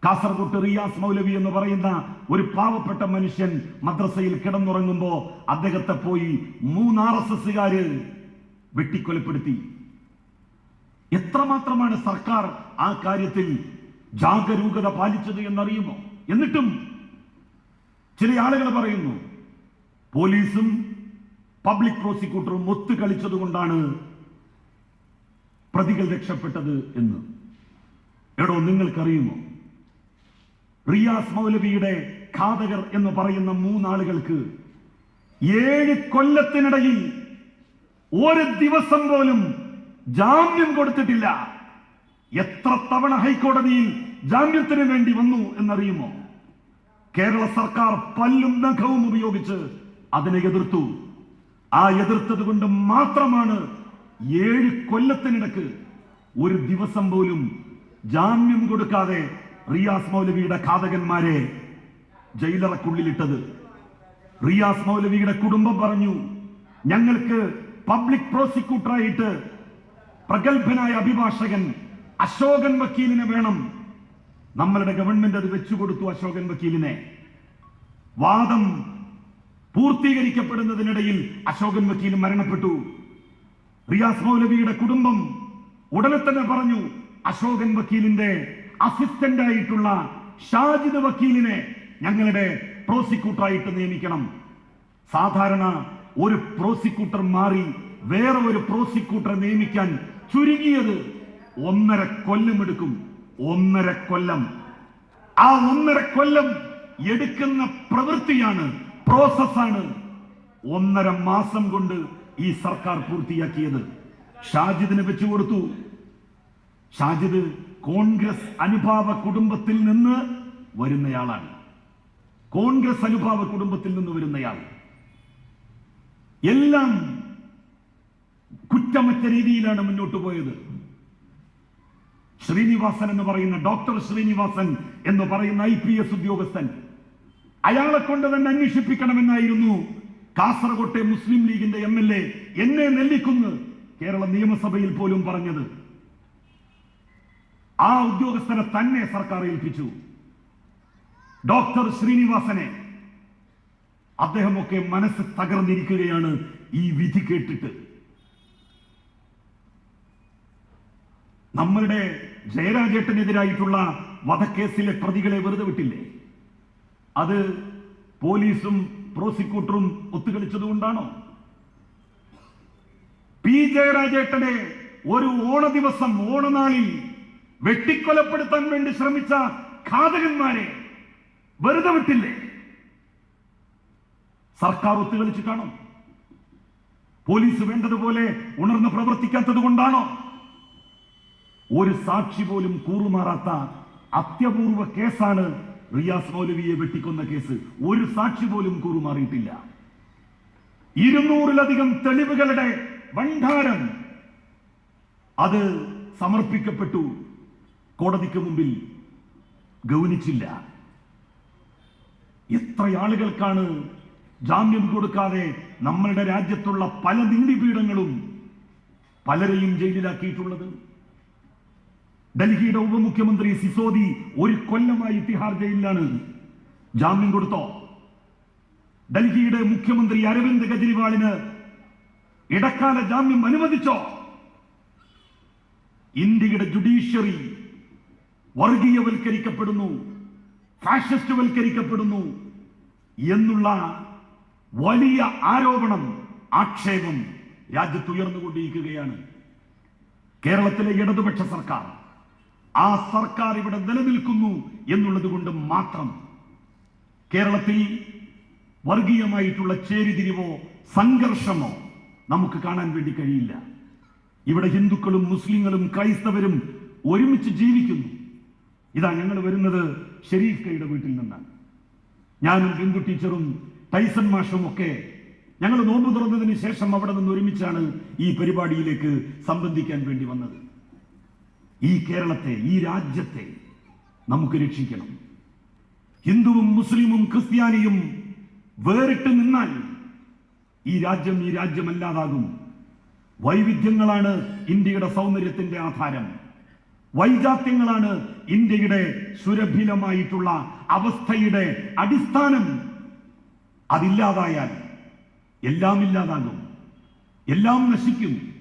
കാസർഗോഡ് റിയാസ് മൗലവി എന്ന് പറയുന്ന ഒരു പാവപ്പെട്ട മനുഷ്യൻ മദ്രസയിൽ കിടന്നുറങ്ങുമ്പോ അദ്ദേഹത്തെ പോയി 3 RSSകാര് വെട്ടിക്കൊലപ്പെടുത്തി. എത്രമാത്രമാണ് സർക്കാർ ആ കാര്യത്തിൽ ജാഗരൂകത പാലിച്ചത് എന്നറിയുമോ? എന്നിട്ടും ചില ആളുകൾ പറയുന്നു പോലീസും പബ്ലിക് പ്രോസിക്യൂട്ടറും ഒത്തുകളിച്ചതുകൊണ്ടാണ് പ്രതികൾ രക്ഷപ്പെട്ടത് എന്ന്. എടോ, നിങ്ങൾക്കറിയുമോ റിയാസ് മൗലവിയുടെ ഘാതകർ എന്ന് പറയുന്ന 3 ആളുകൾക്ക് 7 കൊല്ലത്തിനിടയിൽ ഒരു ദിവസം പോലും ജാമ്യം കൊടുത്തിട്ടില്ല. എത്ര തവണ ഹൈക്കോടതിയിൽ ജാമ്യത്തിന് വേണ്ടി വന്നു എന്നറിയുമോ? കേരള സർക്കാർ പല്ലും നഖവും ഉപയോഗിച്ച് അതിനെ എതിർത്തു. ആ എതിർത്തത് കൊണ്ട് മാത്രമാണ് 7 കൊല്ലത്തിനിടക്ക് ഒരു ദിവസം പോലും ജാമ്യം കൊടുക്കാതെ റിയാസ് മൗലവിയുടെ ഘാതകന്മാരെ ജയിലറക്കുള്ളിലിട്ടത്. റിയാസ് മൗലവിയുടെ കുടുംബം പറഞ്ഞു, ഞങ്ങൾക്ക് പബ്ലിക് പ്രോസിക്യൂട്ടറായിട്ട് പ്രഗത്ഭനായ അഭിഭാഷകൻ അശോകൻ വക്കീലിനെ വേണം. നമ്മളുടെ ഗവൺമെന്റ് അത് വെച്ചുകൊടുത്തു അശോകൻ വക്കീലിനെ. വാദം പൂർത്തീകരിക്കപ്പെടുന്നതിനിടയിൽ അശോകൻ വക്കീൽ മരണപ്പെട്ടു. റിയാസ് മൗലവിയുടെ കുടുംബം ഉടനെ തന്നെ പറഞ്ഞു, അശോകൻ വക്കീലിന്റെ അസിസ്റ്റന്റ് ആയിട്ടുള്ള ഷാജിദ് വക്കീലിനെ ഞങ്ങളുടെ പ്രോസിക്യൂട്ടറായിട്ട് നിയമിക്കണം. സാധാരണ ഒരു പ്രോസിക്യൂട്ടർ മാറി വേറെ ഒരു പ്രോസിക്യൂട്ടറെ നിയമിക്കാൻ ചുരുങ്ങിയത് 1.5 കൊല്ലം എടുക്കും. 1.5 കൊല്ലം. ആ 1.5 കൊല്ലം എടുക്കുന്ന പ്രവൃത്തിയാണ്, പ്രോസസ്സാണ് 1.5 മാസം കൊണ്ട് ഈ സർക്കാർ പൂർത്തിയാക്കിയത്. ഷാജിദിന് വെച്ചുകൊടുത്തു. ഷാജിദ് കോൺഗ്രസ് അനുഭാവ കുടുംബത്തിൽ നിന്ന് വരുന്നയാളാണ്. കോൺഗ്രസ് അനുഭാവ കുടുംബത്തിൽ നിന്ന് വരുന്നയാൾ. എല്ലാം കുറ്റമറ്റ രീതിയിലാണ് മുന്നോട്ട് പോയത്. ശ്രീനിവാസൻ എന്ന് പറയുന്ന ഡോക്ടർ ശ്രീനിവാസൻ എന്ന് പറയുന്ന IPS ഉദ്യോഗസ്ഥൻ, അയാളെ കൊണ്ട് തന്നെ അന്വേഷിപ്പിക്കണമെന്നായിരുന്നു കാസർകോട്ടെ മുസ്ലിം ലീഗിന്റെ MLA എന്നെ നെല്ലിക്കുന്ന് കേരള നിയമസഭയിൽ പോലും പറഞ്ഞത്. ആ ഉദ്യോഗസ്ഥനെ തന്നെ സർക്കാർ ഏൽപ്പിച്ചു. ഡോക്ടർ ശ്രീനിവാസനെ. അദ്ദേഹമൊക്കെ മനസ്സ് തകർന്നിരിക്കുകയാണ് ഈ വിധി കേട്ടിട്ട്. നമ്മളുടെ ജയരാജേട്ടനെതിരായിട്ടുള്ള വധക്കേസിലെ പ്രതികളെ വെറുതെ വിട്ടില്ലേ? അത് പോലീസും പ്രോസിക്യൂട്ടറും ഒത്തുകളിച്ചതുകൊണ്ടാണോ? P. ജയരാജേട്ടനെ ഒരു ഓണ ദിവസം, ഓണനാളിൽ വെട്ടിക്കൊലപ്പെടുത്താൻ വേണ്ടി ശ്രമിച്ച ഘാതകന്മാരെ വെറുതെ വിട്ടില്ലേ? സർക്കാർ ഒത്തുകളിച്ചിട്ടാണോ? പോലീസ് വേണ്ടതുപോലെ ഉണർന്ന് പ്രവർത്തിക്കാത്തത് കൊണ്ടാണോ? ഒരു സാക്ഷി പോലും കൂറുമാറാത്ത അത്യപൂർവ കേസാണ് റിയാസ് മൗലവിയെ വെട്ടിക്കൊന്ന കേസ്. ഒരു സാക്ഷി പോലും കൂറുമാറിയിട്ടില്ല. 200-ലധികം തെളിവുകളുടെ ഭണ്ഡാരം അത് സമർപ്പിക്കപ്പെട്ടു. കോടതിക്ക് മുമ്പിൽ ഗൗനിച്ചില്ല. എത്ര ആളുകൾക്കാണ് ജാമ്യം കൊടുക്കാതെ നമ്മളുടെ രാജ്യത്തുള്ള പല നീതിപീഠങ്ങളും പലരെയും ജയിലിലാക്കിയിട്ടുള്ളത്? ഡൽഹിയുടെ ഉപമുഖ്യമന്ത്രി സിസോദി 1 കൊല്ലമായി തിഹാർ ജയിലിലാണ്. ജാമ്യം കൊടുത്തോ? ഡൽഹിയുടെ മുഖ്യമന്ത്രി അരവിന്ദ് കെജ്രിവാളിന് ഇടക്കാല ജാമ്യം അനുവദിച്ചോ? ഇന്ത്യയുടെ ജുഡീഷ്യറി വർഗീയവൽക്കരിക്കപ്പെടുന്നു, ഫാഷിസ്റ്റ് വൽക്കരിക്കപ്പെടുന്നു എന്നുള്ള വലിയ ആരോപണം, ആക്ഷേപം രാജ്യത്ത് ഉയർന്നുകൊണ്ടിരിക്കുകയാണ്. കേരളത്തിലെ ഇടതുപക്ഷ സർക്കാർ, ആ സർക്കാർ ഇവിടെ നിലനിൽക്കുന്നു എന്നുള്ളത് കൊണ്ട് മാത്രം കേരളത്തിൽ വർഗീയമായിട്ടുള്ള ചേരിതിരിവോ സംഘർഷമോ നമുക്ക് കാണാൻ വേണ്ടി കഴിയില്ല. ഇവിടെ ഹിന്ദുക്കളും മുസ്ലിങ്ങളും ക്രൈസ്തവരും ഒരുമിച്ച് ജീവിക്കുന്നു. ഇതാ ഞങ്ങൾ വരുന്നത് ഷെരീഫ് കയുടെ വീട്ടിൽ നിന്നാണ്. ഞാനും ബിന്ദു ടീച്ചറും ടൈസൺ മാഷും ഒക്കെ ഞങ്ങൾ നോമ്പ് തുറന്നതിന് ശേഷം അവിടെ നിന്ന് ഒരുമിച്ചാണ് ഈ പരിപാടിയിലേക്ക് സംബന്ധിക്കാൻ വേണ്ടി വന്നത്. ഈ കേരളത്തെ, ഈ രാജ്യത്തെ നമുക്ക് രക്ഷിക്കണം. ഹിന്ദുവും മുസ്ലിമും ക്രിസ്ത്യാനിയും വേറിട്ട് നിന്നാൽ ഈ രാജ്യമല്ലാതാകും. വൈവിധ്യങ്ങളാണ് ഇന്ത്യയുടെ സൗന്ദര്യത്തിന്റെ ആധാരം. വൈജാത്യങ്ങളാണ് ഇന്ത്യയുടെ സുരഭിലമായിട്ടുള്ള അവസ്ഥയുടെ അടിസ്ഥാനം. അതില്ലാതായാൽ എല്ലാം ഇല്ലാതാകും, എല്ലാം നശിക്കും.